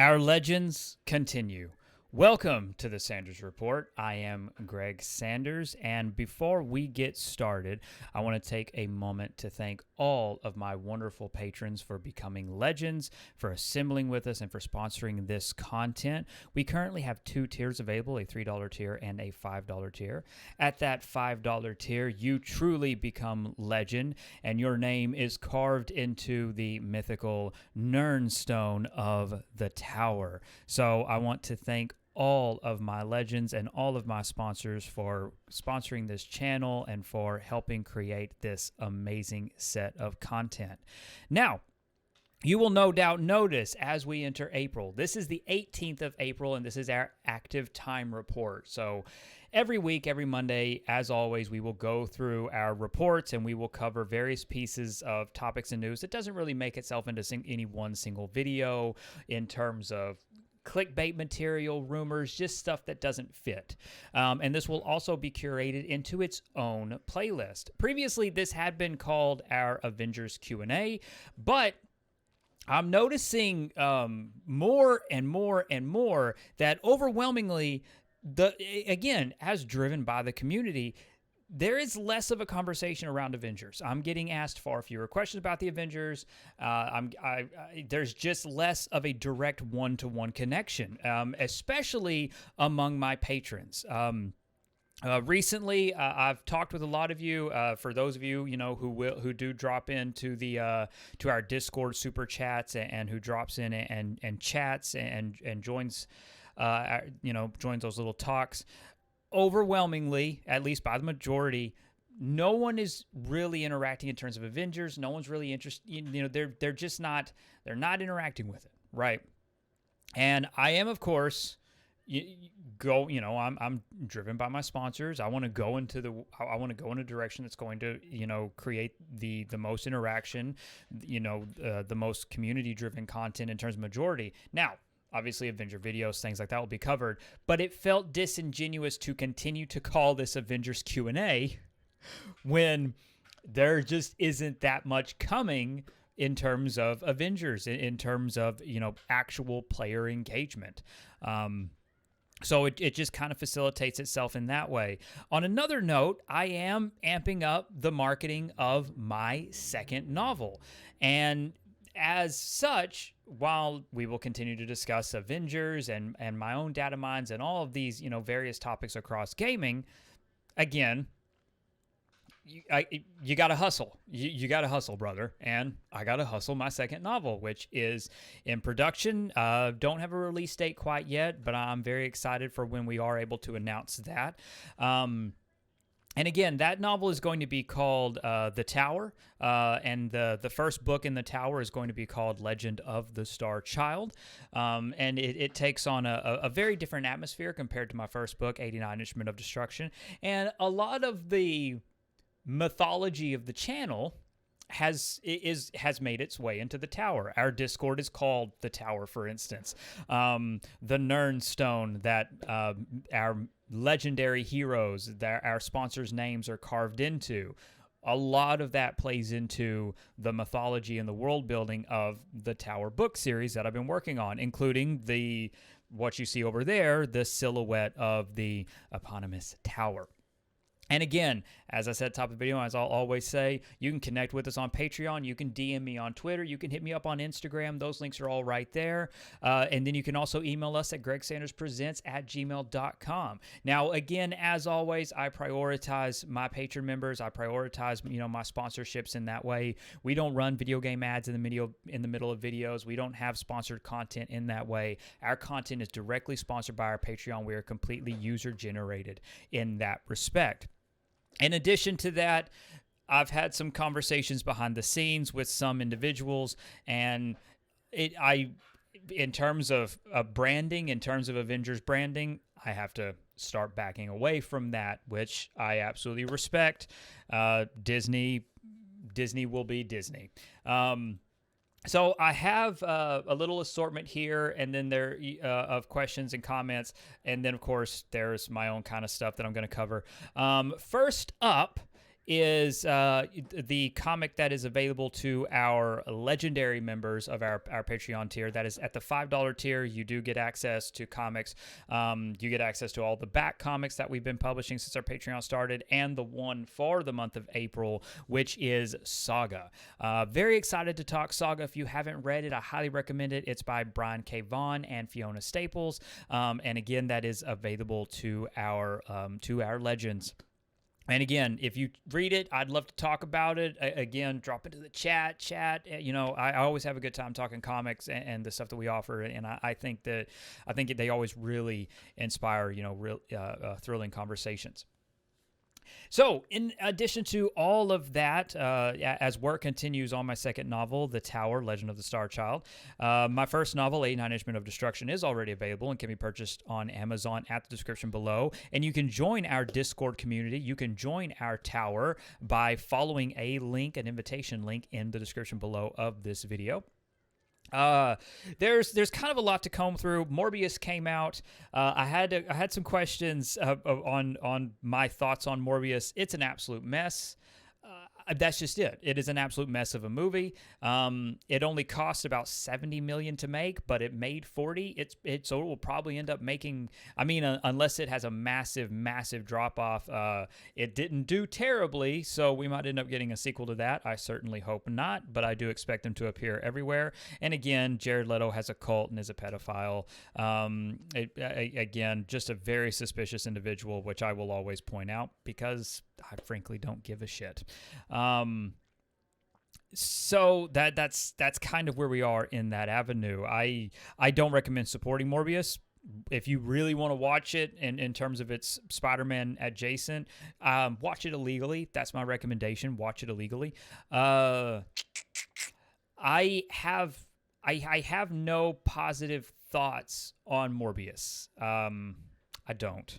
Our legends continue. Welcome to the Sanders Report. I am Greg Sanders, and before we get started, I want to take a moment to thank all of my wonderful patrons for becoming legends, for assembling with us, and for sponsoring this content. We currently have two tiers available, a $3 tier and a $5 tier. At that $5 tier, you truly become legend, and your name is carved into the mythical Nernstone of the Tower. So I want to thank all of my legends and all of my sponsors for sponsoring this channel and for helping create this amazing set of content. Now, you will no doubt notice as we enter April, this is the 18th of April, and this is our active time report. So every week, every Monday, as always, we will go through our reports and we will cover various pieces of topics and news that doesn't really make itself into any one single video in terms of clickbait material, rumors, just stuff that doesn't fit. And this will also be curated into its own playlist. Previously, this had been called our Avengers Q&A, but I'm noticing more and more and more that overwhelmingly, again, as driven by the community, there is less of a conversation around Avengers. I'm getting asked far fewer questions about the Avengers. There's just less of a direct one-to-one connection, especially among my patrons. Recently, I've talked with a lot of you. For those of you, who do drop into the to our Discord super chats and who drops in and chats and joins, joins those little talks. Overwhelmingly, at least by the majority, no one is really interacting in terms of Avengers. No one's really interested. They're just not. They're not interacting with it, right? And I am, of course, I'm driven by my sponsors. I want to go into a direction that's going to, create the most interaction, the most community-driven content in terms of majority. Now, obviously, Avenger videos, things like that will be covered, but it felt disingenuous to continue to call this Avengers Q&A when there just isn't that much coming in terms of Avengers, in terms of, actual player engagement. So it just kind of facilitates itself in that way. On another note, I am amping up the marketing of my second novel. And as such, while we will continue to discuss Avengers and my own data mines and all of these, various topics across gaming, again, you got to hustle. You got to hustle, brother. And I got to hustle my second novel, which is in production. Don't have a release date quite yet, but I'm very excited for when we are able to announce that. And again, that novel is going to be called The Tower, and the first book in The Tower is going to be called Legend of the Star Child, and it takes on a very different atmosphere compared to my first book, 89 Instrument of Destruction, and a lot of the mythology of the channel has made its way into the Tower. Our Discord is called the Tower, for instance. The Nernstone that our legendary heroes that our sponsors' names are carved into. A lot of that plays into the mythology and the world building of the Tower book series that I've been working on, including what you see over there, the silhouette of the eponymous tower. And again, as I said at the top of the video, as I'll always say, you can connect with us on Patreon. You can DM me on Twitter. You can hit me up on Instagram. Those links are all right there. And then you can also email us at gregsanderspresents@gmail.com. Now, again, as always, I prioritize my patron members. I prioritize, my sponsorships in that way. We don't run video game ads in the middle of videos. We don't have sponsored content in that way. Our content is directly sponsored by our Patreon. We are completely user-generated in that respect. In addition to that, I've had some conversations behind the scenes with some individuals, and in terms of branding, in terms of Avengers branding, I have to start backing away from that, which I absolutely respect. Disney will be Disney. So I have a little assortment here, and then there of questions and comments, and then of course there's my own kind of stuff that I'm going to cover. First up is the comic that is available to our legendary members of our Patreon tier. That is at the $5 tier. You do get access to comics. You get access to all the back comics that we've been publishing since our Patreon started, and the one for the month of April, which is Saga. Very excited to talk Saga. If you haven't read it, I highly recommend it. It's by Brian K. Vaughan and Fiona Staples. And again, that is available to our legends. And again, if you read it, I'd love to talk about it. Again, drop into the chat. I always have a good time talking comics and the stuff that we offer. And I think they always really inspire, real thrilling conversations. So, in addition to all of that, as work continues on my second novel, The Tower, Legend of the Star Child, my first novel, 89 Inchment of Destruction, is already available and can be purchased on Amazon at the description below. And you can join our Discord community. You can join our tower by following an invitation link in the description below of this video. There's kind of a lot to comb through. Morbius came out. I had some questions on my thoughts on Morbius. It's an absolute mess. That's just it. It is an absolute mess of a movie. It only cost about $70 million to make, but it made $40. So it will probably end up making. Unless it has a massive drop off. It didn't do terribly, so we might end up getting a sequel to that. I certainly hope not, but I do expect them to appear everywhere. And again, Jared Leto has a cult and is a pedophile. Again, just a very suspicious individual, which I will always point out because I frankly don't give a shit. So that's kind of where we are in that avenue. I don't recommend supporting Morbius. If you really want to watch it in terms of its Spider-Man adjacent, watch it illegally. That's my recommendation. Watch it illegally. I have no positive thoughts on Morbius. I don't.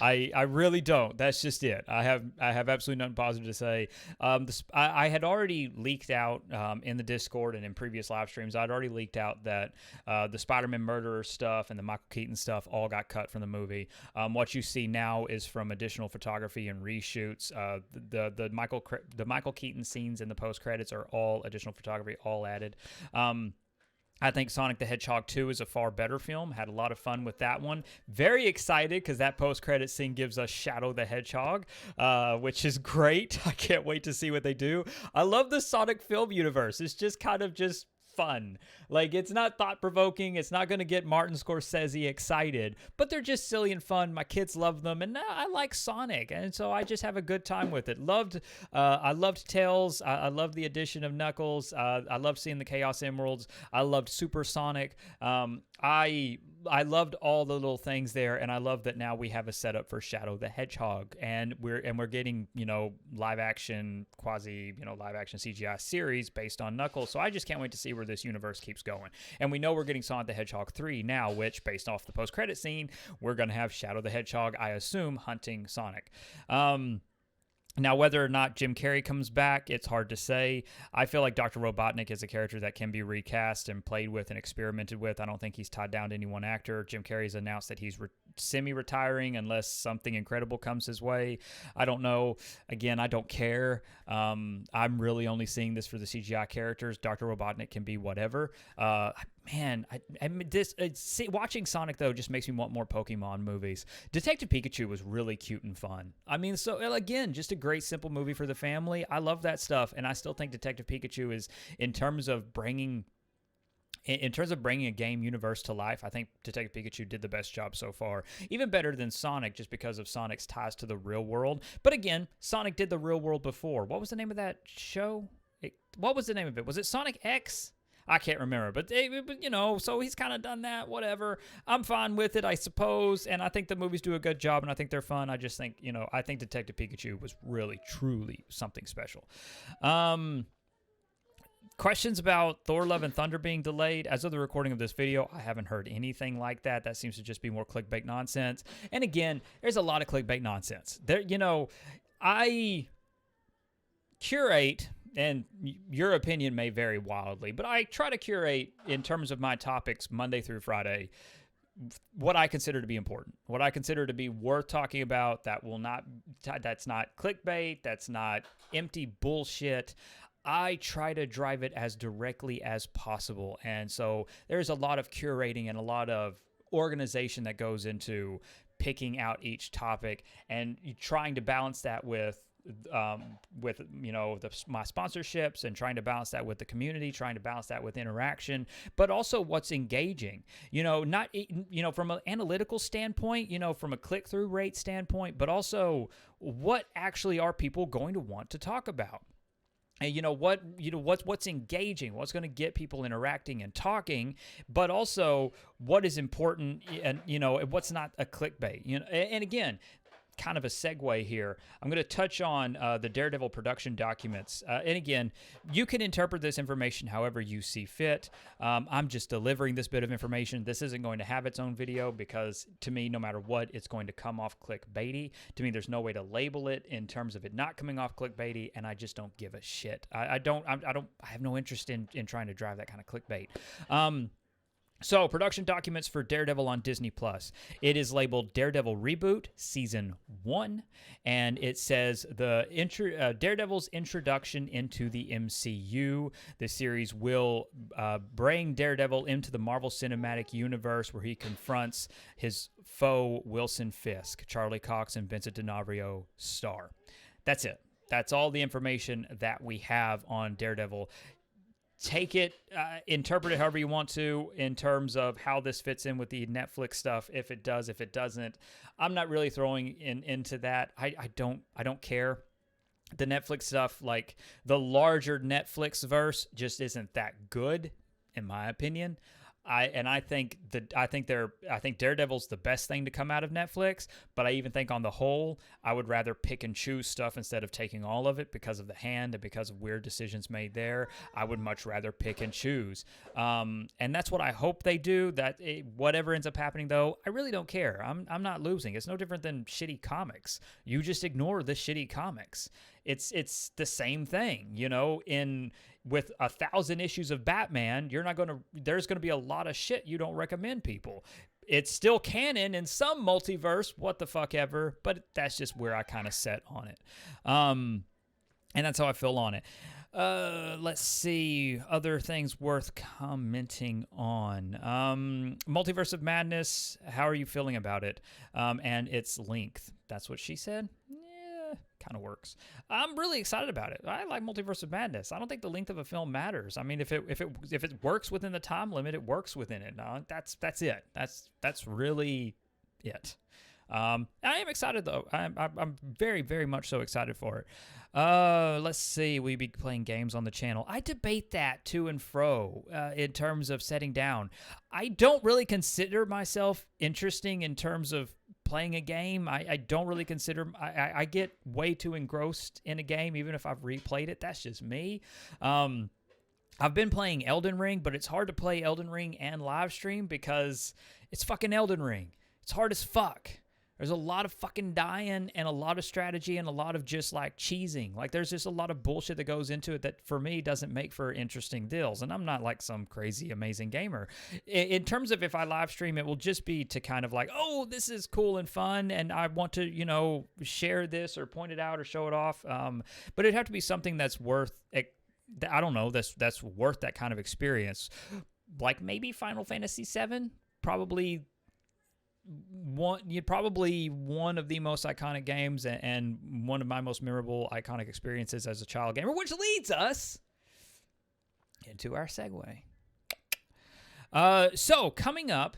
I really don't. That's just it. I have absolutely nothing positive to say. I had already leaked out in the Discord and in previous live streams. I'd already leaked out that the Spider-Man murderer stuff and the Michael Keaton stuff all got cut from the movie. What you see now is from additional photography and reshoots. The Michael Keaton scenes in the post credits are all additional photography, all added. I think Sonic the Hedgehog 2 is a far better film. Had a lot of fun with that one. Very excited because that post-credit scene gives us Shadow the Hedgehog, which is great. I can't wait to see what they do. I love the Sonic film universe. It's just kind of just fun. Like, it's not thought-provoking. It's not going to get Martin Scorsese excited, but they're just silly and fun. My kids love them, and I like Sonic, and so I just have a good time with it. I loved Tails. I loved the addition of Knuckles. I loved seeing the Chaos Emeralds. I loved Super Sonic. I loved all the little things there, and I love that now we have a setup for Shadow the Hedgehog, and we're getting live action CGI series based on Knuckles. So I just can't wait to see where this universe keeps going. And we know we're getting Sonic the Hedgehog 3 now, which based off the post credit scene, we're gonna have Shadow the Hedgehog, I assume, hunting Sonic. Now, whether or not Jim Carrey comes back, it's hard to say. I feel like Dr. Robotnik is a character that can be recast and played with and experimented with. I don't think he's tied down to any one actor. Jim Carrey's announced that he's semi-retiring unless something incredible comes his way. I don't know. Again, I don't care. I'm really only seeing this for the CGI characters. Dr. Robotnik can be whatever. Watching Sonic, though, just makes me want more Pokemon movies. Detective Pikachu was really cute and fun. So again, just a great, simple movie for the family. I love that stuff, and I still think Detective Pikachu is, in terms of bringing a game universe to life, I think Detective Pikachu did the best job so far. Even better than Sonic, just because of Sonic's ties to the real world. But again, Sonic did the real world before. What was the name of that show? What was the name of it? Was it Sonic X? I can't remember, but so he's kind of done that, whatever. I'm fine with it, I suppose, and I think the movies do a good job, and I think they're fun. I just think, I think Detective Pikachu was really, truly something special. Questions about Thor Love and Thunder being delayed. As of the recording of this video, I haven't heard anything like that. That seems to just be more clickbait nonsense. And again, there's a lot of clickbait nonsense. I curate, and your opinion may vary wildly, but I try to curate, in terms of my topics, Monday through Friday, what I consider to be important, what I consider to be worth talking about, that's not clickbait, that's not empty bullshit. I try to drive it as directly as possible. And so there's a lot of curating and a lot of organization that goes into picking out each topic and trying to balance that with my sponsorships, and trying to balance that with the community, trying to balance that with interaction, but also what's engaging, not from an analytical standpoint, from a click-through rate standpoint, but also what actually are people going to want to talk about. And what's engaging, what's going to get people interacting and talking, but also what is important, and what's not a clickbait. And again, kind of a segue here, I'm going to touch on the Daredevil production documents. And again, you can interpret this information however you see fit. I'm just delivering this bit of information. This isn't going to have its own video because, to me, no matter what, it's going to come off clickbaity. To me, there's no way to label it in terms of it not coming off clickbaity, and I just don't give a shit. I have no interest in trying to drive that kind of clickbait. So, production documents for Daredevil on Disney+. It is labeled Daredevil Reboot Season 1, and it says Daredevil's introduction into the MCU. The series will bring Daredevil into the Marvel Cinematic Universe, where he confronts his foe, Wilson Fisk. Charlie Cox and Vincent D'Onofrio star. That's it. That's all the information that we have on Daredevil. Take it, interpret it however you want to in terms of how this fits in with the Netflix stuff. If it does, if it doesn't, I'm not really throwing into that. I don't care. The Netflix stuff, like the larger Netflix verse, just isn't that good, in my opinion. I think Daredevil's the best thing to come out of Netflix, but I even think on the whole, I would rather pick and choose stuff instead of taking all of it because of the hand and because of weird decisions made there. I would much rather pick and choose. And that's what I hope they do. Whatever ends up happening, though, I really don't care. I'm not losing. It's no different than shitty comics. You just ignore the shitty comics. It's the same thing, with 1,000 issues of Batman, there's going to be a lot of shit you don't recommend people. It's still canon in some multiverse, what the fuck ever, but that's just where I kind of set on it. And that's how I feel on it. Let's see. Other things worth commenting on. Multiverse of Madness, how are you feeling about it? And its length. That's what she said? Kind of works. I'm really excited about it. I like Multiverse of Madness. I don't think the length of a film matters. I mean, if it works within the time limit, it works within it. No, that's it. That's really it. I am excited though. I'm very, very much so excited for it. Let's see. We be playing games on the channel. I debate that to and fro in terms of setting down. I don't really consider myself interesting in terms of playing a game. I don't really consider, I get way too engrossed in a game, even if I've replayed it. That's just me. I've been playing Elden Ring, but it's hard to play Elden Ring and live stream because it's fucking Elden Ring. It's hard as fuck. There's a lot of fucking dying and a lot of strategy and a lot of just like cheesing. Like there's just a lot of bullshit that goes into it that for me doesn't make for interesting deals. And I'm not like some crazy amazing gamer. In terms of if I live stream, it will just be to kind of like, oh, this is cool and fun and I want to, share this or point it out or show it off. But it'd have to be something that's worth, I don't know, that's worth that kind of experience. Like maybe Final Fantasy VII, probably one of the most iconic games and one of my most memorable iconic experiences as a child gamer, which leads us into our segue. So coming up,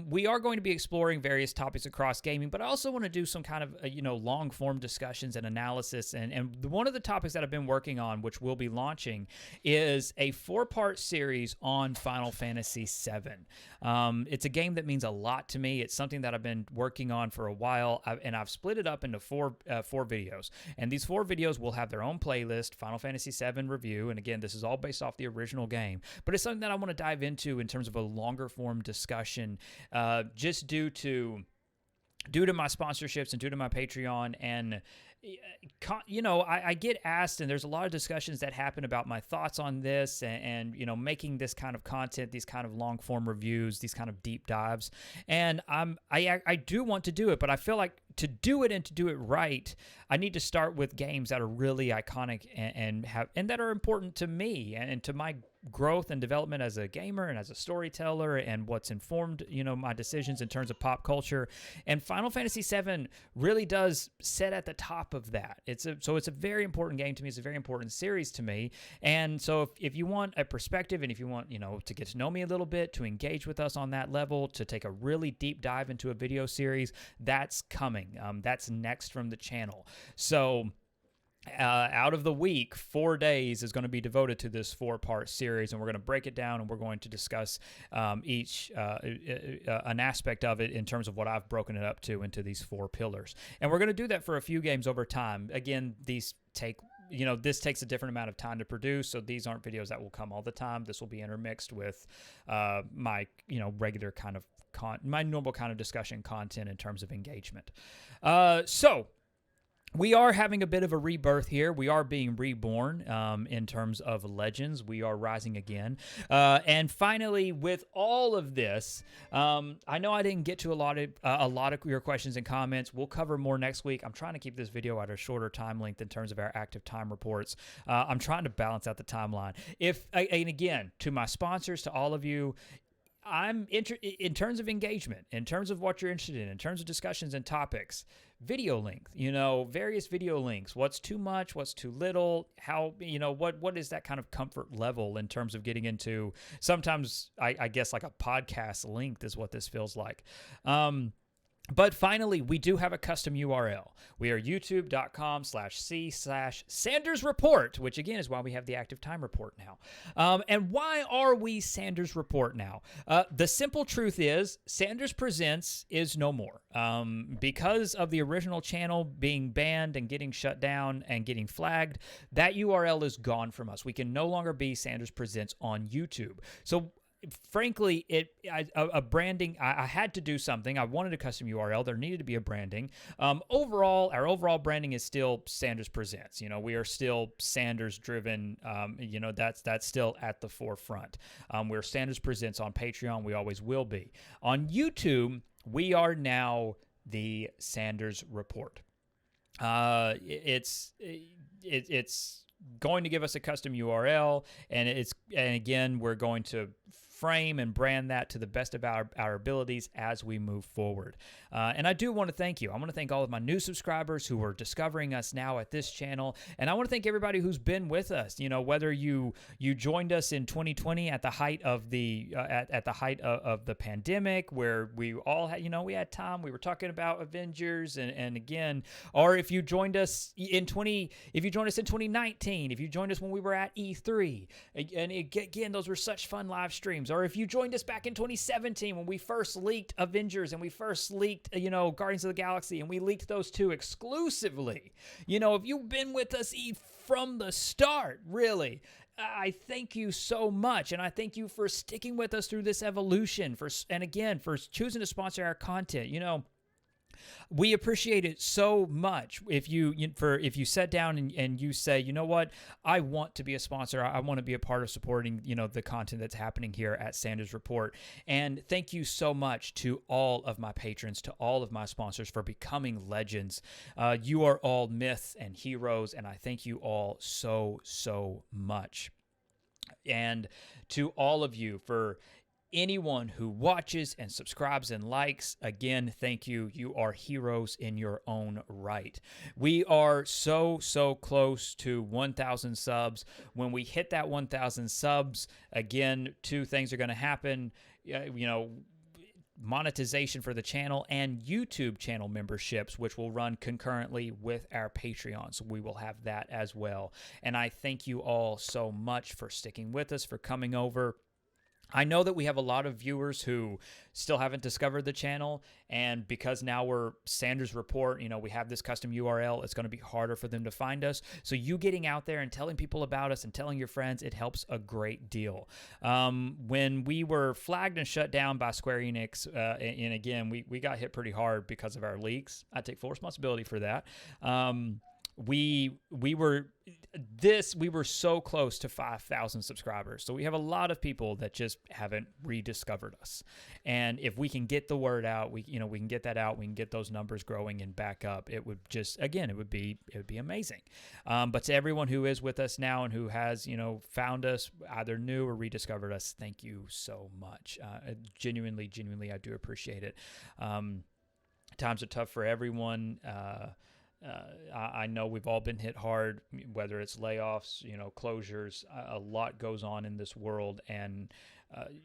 we are going to be exploring various topics across gaming, but I also want to do some kind of, long form discussions and analysis. And one of the topics that I've been working on, which we'll be launching, is a 4-part series on Final Fantasy VII. It's a game that means a lot to me. It's something that I've been working on for a while, and I've split it up into four videos. And these 4 videos will have their own playlist, Final Fantasy VII review. And again, this is all based off the original game, but it's something that I want to dive into in terms of a longer form discussion, just due to due to my sponsorships and due to my Patreon. And I get asked, and there's a lot of discussions that happen about my thoughts on this, and making this kind of content, these kind of long form reviews, these kind of deep dives. And I do want to do it, but I feel like to do it and to do it right, I need to start with games that are really iconic and that are important to me and to my growth and development as a gamer and as a storyteller, and what's informed my decisions in terms of pop culture. And Final Fantasy VII really does sit at the top of that. It's a very important game to me. It's a very important series to me. And so if you want a perspective, and if you want to get to know me a little bit, to engage with us on that level, to take a really deep dive into a video series, that's coming. That's next from the channel. So out of the week, 4 days is going to be devoted to this 4-part series, and we're going to break it down, and we're going to discuss each an aspect of it in terms of what I've broken it up to into these 4 pillars. And we're going to do that for a few games over time. Again, these take this takes a different amount of time to produce, so these aren't videos that will come all the time. This will be intermixed with my regular kind of my normal kind of discussion content in terms of engagement. So we are having a bit of a rebirth here. We are being reborn in terms of Legends. We are rising again. And finally, with all of this, I know I didn't get to a lot of your questions and comments. We'll cover more next week. I'm trying to keep this video at a shorter time length in terms of our active time reports. I'm trying to balance out the timeline. And again, to my sponsors, to all of you, in terms of engagement, in terms of what you're interested in terms of discussions and topics, video length, various video links, what's too much, what's too little, how, what is that kind of comfort level in terms of getting into, sometimes I guess like a podcast length is what this feels like. But finally, we do have a custom URL. We are youtube.com/c/Sanders Report, which again is why we have the active time report now. And why are we Sanders Report now? The simple truth is Sanders Presents is no more. Because of the original channel being banned and getting shut down and getting flagged, that URL is gone from us. We can no longer be Sanders Presents on YouTube. So frankly, a branding, I had to do something. I wanted a custom URL. There needed to be a branding. Our overall branding is still Sanders Presents. We are still Sanders driven. That's still at the forefront. We're Sanders Presents on Patreon. We always will be. On YouTube, we are now the Sanders Report. It's going to give us a custom URL, and again, we're going to frame and brand that to the best of our abilities as we move forward. And I do want to thank you. I want to thank all of my new subscribers who are discovering us now at this channel. And I want to thank everybody who's been with us. Whether you joined us in 2020 at the height of the of the pandemic, where we all had, we had time, we were talking about Avengers, and again, or if you joined us in 2019, if you joined us when we were at E3, and again, those were such fun live streams. Or if you joined us back in 2017 when we first leaked Avengers and we first leaked, Guardians of the Galaxy, and we leaked those 2 exclusively. If you've been with us from the start, really, I thank you so much, and I thank you for sticking with us through this evolution, for choosing to sponsor our content. We appreciate it so much if you sit down and you say, you know what, I want to be a sponsor. I want to be a part of supporting, the content that's happening here at Sanders Report. And thank you so much to all of my patrons, to all of my sponsors for becoming legends. You are all myths and heroes, and I thank you all so, so much. And to all of you, for anyone who watches and subscribes and likes, again, thank you. You are heroes in your own right. We are so, so close to 1,000 subs. When we hit that 1,000 subs, again, 2 things are going to happen. Monetization for the channel and YouTube channel memberships, which will run concurrently with our Patreon. So we will have that as well. And I thank you all so much for sticking with us, for coming over. I know that we have a lot of viewers who still haven't discovered the channel, and because now we're Sanders Report, we have this custom URL, it's going to be harder for them to find us. So you getting out there and telling people about us and telling your friends, it helps a great deal. When we were flagged and shut down by Square Enix, and again, we got hit pretty hard because of our leaks. I take full responsibility for that. We were so close to 5,000 subscribers. So we have a lot of people that just haven't rediscovered us. And if we can get the word out, we can get that out, we can get those numbers growing and back up. It would just, again, it would be amazing. But to everyone who is with us now and who has, found us either new or rediscovered us, thank you so much. Genuinely, I do appreciate it. Times are tough for everyone. I know we've all been hit hard, whether it's layoffs, closures. A lot goes on in this world, and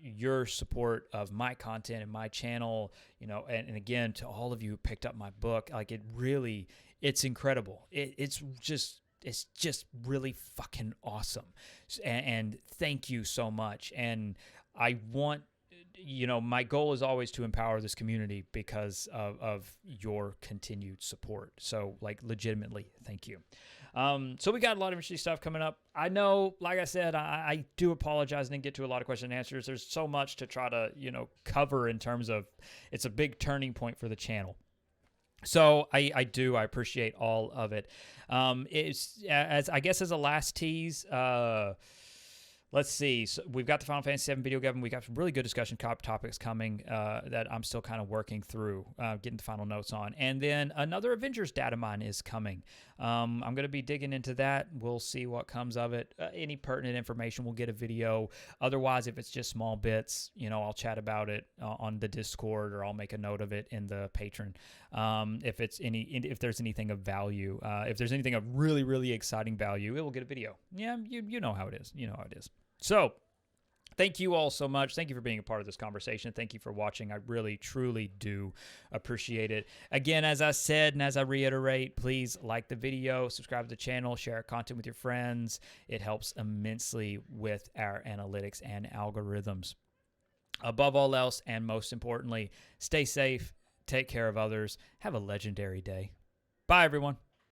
your support of my content and my channel, and again, to all of you who picked up my book, like it's incredible. It's just really fucking awesome. And thank you so much. And I want, my goal is always to empower this community because of your continued support. So, legitimately, thank you. So we got a lot of interesting stuff coming up. I know, like I said, I do apologize and didn't get to a lot of question and answers. There's so much to try to, cover in terms of it's a big turning point for the channel. So I appreciate all of it. It's as a last tease, let's see. So we've got the Final Fantasy VII video game. We got some really good discussion topics coming that I'm still kind of working through, getting the final notes on. And then another Avengers data mine is coming. I'm going to be digging into that. We'll see what comes of it. Any pertinent information, we'll get a video. Otherwise, if it's just small bits, I'll chat about it on the Discord, or I'll make a note of it in the Patreon. If there's anything of value, if there's anything of really, really exciting value, it will get a video. Yeah, you know how it is. You know how it is. So, thank you all so much. Thank you for being a part of this conversation. Thank you for watching. I really, truly do appreciate it. Again, as I said and as I reiterate, please like the video, subscribe to the channel, share our content with your friends. It helps immensely with our analytics and algorithms. Above all else, and most importantly, stay safe, take care of others. Have a legendary day. Bye, everyone.